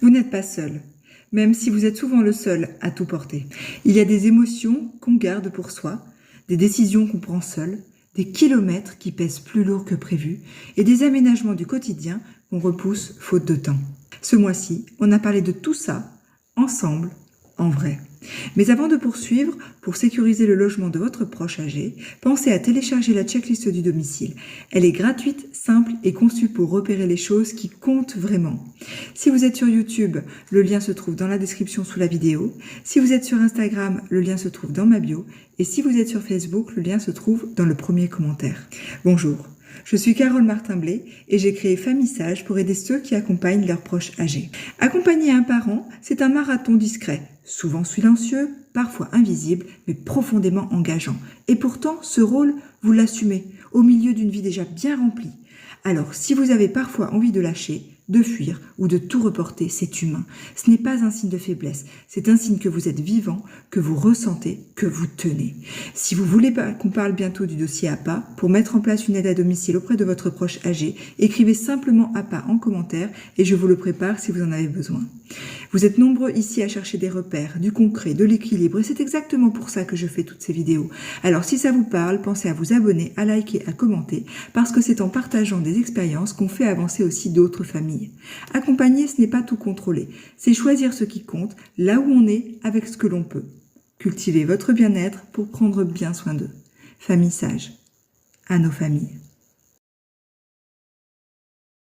Vous n'êtes pas seul, même si vous êtes souvent le seul à tout porter. Il y a des émotions qu'on garde pour soi, des décisions qu'on prend seul, des kilomètres qui pèsent plus lourd que prévu et des aménagements du quotidien qu'on repousse faute de temps. Ce mois-ci, on a parlé de tout ça, ensemble, en vrai. Mais avant de poursuivre, pour sécuriser le logement de votre proche âgé, pensez à télécharger la checklist du domicile. Elle est gratuite, simple et conçue pour repérer les choses qui comptent vraiment. Si vous êtes sur YouTube, le lien se trouve dans la description sous la vidéo. Si vous êtes sur Instagram, le lien se trouve dans ma bio. Et si vous êtes sur Facebook, le lien se trouve dans le premier commentaire. Bonjour. Je suis Carole Martin-Blé et j'ai créé Famille Sage pour aider ceux qui accompagnent leurs proches âgés. Accompagner un parent, c'est un marathon discret, souvent silencieux, parfois invisible, mais profondément engageant. Et pourtant, ce rôle, vous l'assumez, au milieu d'une vie déjà bien remplie. Alors, si vous avez parfois envie de lâcher, de fuir ou de tout reporter, c'est humain. Ce n'est pas un signe de faiblesse, c'est un signe que vous êtes vivant, que vous ressentez, que vous tenez. Si vous voulez qu'on parle bientôt du dossier APA, pour mettre en place une aide à domicile auprès de votre proche âgé, écrivez simplement APA en commentaire et je vous le prépare si vous en avez besoin. Vous êtes nombreux ici à chercher des repères, du concret, de l'équilibre et c'est exactement pour ça que je fais toutes ces vidéos. Alors si ça vous parle, pensez à vous abonner, à liker, à commenter, parce que c'est en partageant des expériences qu'on fait avancer aussi d'autres familles. Accompagner, ce n'est pas tout contrôler, c'est choisir ce qui compte, là où on est, avec ce que l'on peut. Cultivez votre bien-être pour prendre bien soin d'eux. Famille Sage, à nos familles.